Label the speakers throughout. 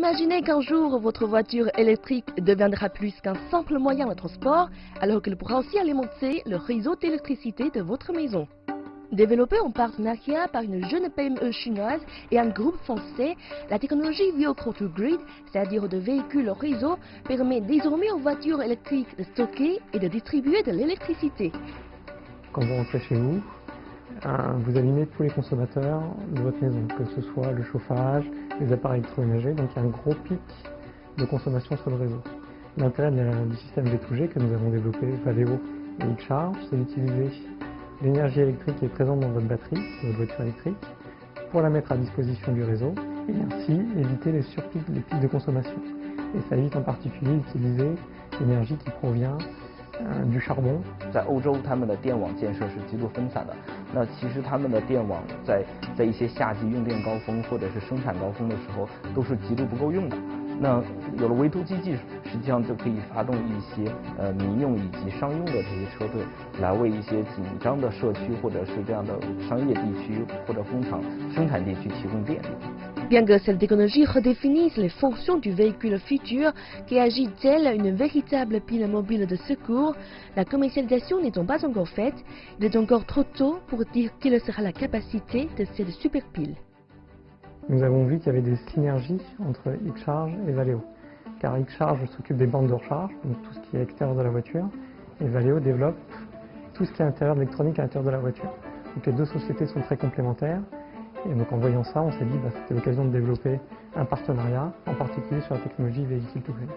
Speaker 1: imaginez qu'un jour votre voiture électrique deviendra plus qu'un simple moyen de transport, alors qu'elle pourra aussi alimenter le réseau d'électricité de votre maison. Développée en partenariat par une jeune PME chinoise et un groupe français, la technologie Vehicle to Grid, c'est-à-dire de véhicules au réseau, permet désormais aux voitures électriques de stocker et de distribuer de l'électricité.
Speaker 2: Quand vous rentrez chez vous, vous allumez tous les consommateurs de votre maison, que ce soit le chauffage, les appareils électroménagers, donc il y a un gros pic de consommation sur le réseau. L'intérêt du système V2G que nous avons développé, Valeo et Xcharge, c'est d'utiliser l'énergie électrique qui est présente dans votre batterie, de votre voiture électrique, pour la mettre à disposition du réseau et ainsi éviter les surpics, les pics de consommation. Et ça évite en particulier d'utiliser l'énergie qui provient du charbon.
Speaker 3: 在欧洲，他们的电网建设是极度分散的。那其实他们的电网在一些夏季用电高峰或者是生产高峰的时候，都是极度不够用的。那有了 V2G 技术，实际上就可以发动一些民用以及商用的这些车队，来为一些紧张的社区或者是这样的商业地区或者工厂生产地区提供电力。
Speaker 1: Bien que cette technologie redéfinisse les fonctions du véhicule futur qui agit tel une véritable pile mobile de secours, la commercialisation n'étant pas encore faite, il est encore trop tôt pour dire quelle sera la capacité de cette super pile.
Speaker 2: Nous avons vu qu'il y avait des synergies entre Xcharge et Valeo, car Xcharge s'occupe des bandes de recharge, donc tout ce qui est extérieur de la voiture, et Valeo développe tout ce qui est intérieur de l'électronique à l'intérieur de la voiture. Donc les deux sociétés sont très complémentaires. Et donc en voyant ça, on s'est dit que c'était l'occasion de développer un partenariat, en particulier sur la technologie Vehicle to Grid.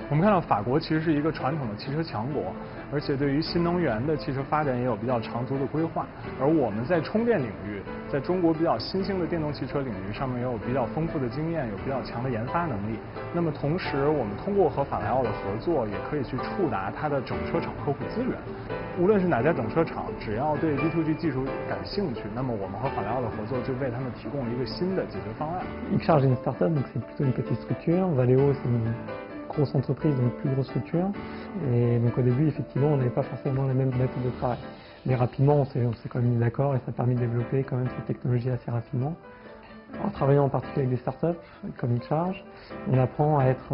Speaker 4: 我们看到法国其实是一个传统的汽车强国，而且对于新能源的汽车发展也有比较长足的规划。而我们在充电领域，在中国比较新兴的电动汽车领域上面也有比较丰富的经验，有比较强的研发能力。那么同时，我们通过和法拉奥的合作，也可以去触达它的整车厂客户资源。无论是哪家整车厂，只要对 V2G 技术感兴趣，那么我们和法拉奥的合作就为他们提供了一个新的解决方案。
Speaker 2: Xcharge est une start-up, donc c'est plutôt une petite structure. Valeo, c'est une grosse entreprise, donc plus grosse structure. Et donc au début, effectivement, on n'avait pas forcément la même méthode de travail. Mais rapidement, on s'est quand même mis d'accord et ça a permis de développer quand même cette technologie assez rapidement. En travaillant en particulier avec des startups comme Xcharge, on apprend à être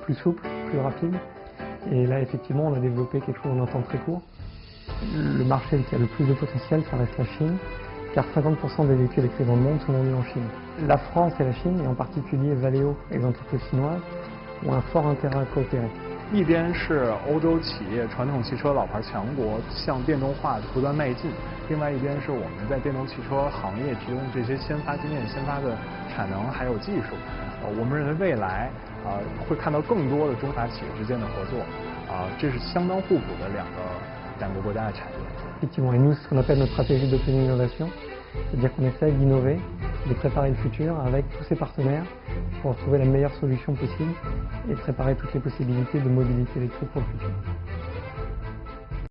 Speaker 2: plus souple, plus rapide. Et là, effectivement, on a développé quelque chose en un temps très court. Le marché qui a le plus de potentiel, ça reste la Chine, car 50% des véhicules électriques dans le monde sont vendus en Chine. La France et la Chine, et en particulier Valeo et les entreprises chinoises, ont un fort intérêt à coopérer.
Speaker 4: 一边是欧洲企业传统汽车老牌强国向电动化不断迈进，另外一边是我们在电动汽车行业提供这些先发经验、先发的产能还有技术。我们认为未来会看到更多的中法企业之间的合作，这是相当互补的两个国家的产业。
Speaker 2: Effectivement, et nous, ce qu'on appelle notre stratégie d'open innovation, c'est-à-dire qu'on essaie d'innover, de préparer le futur avec tous ses partenaires pour trouver la meilleure solution possible et préparer toutes les possibilités de mobilité électrique pour le futur.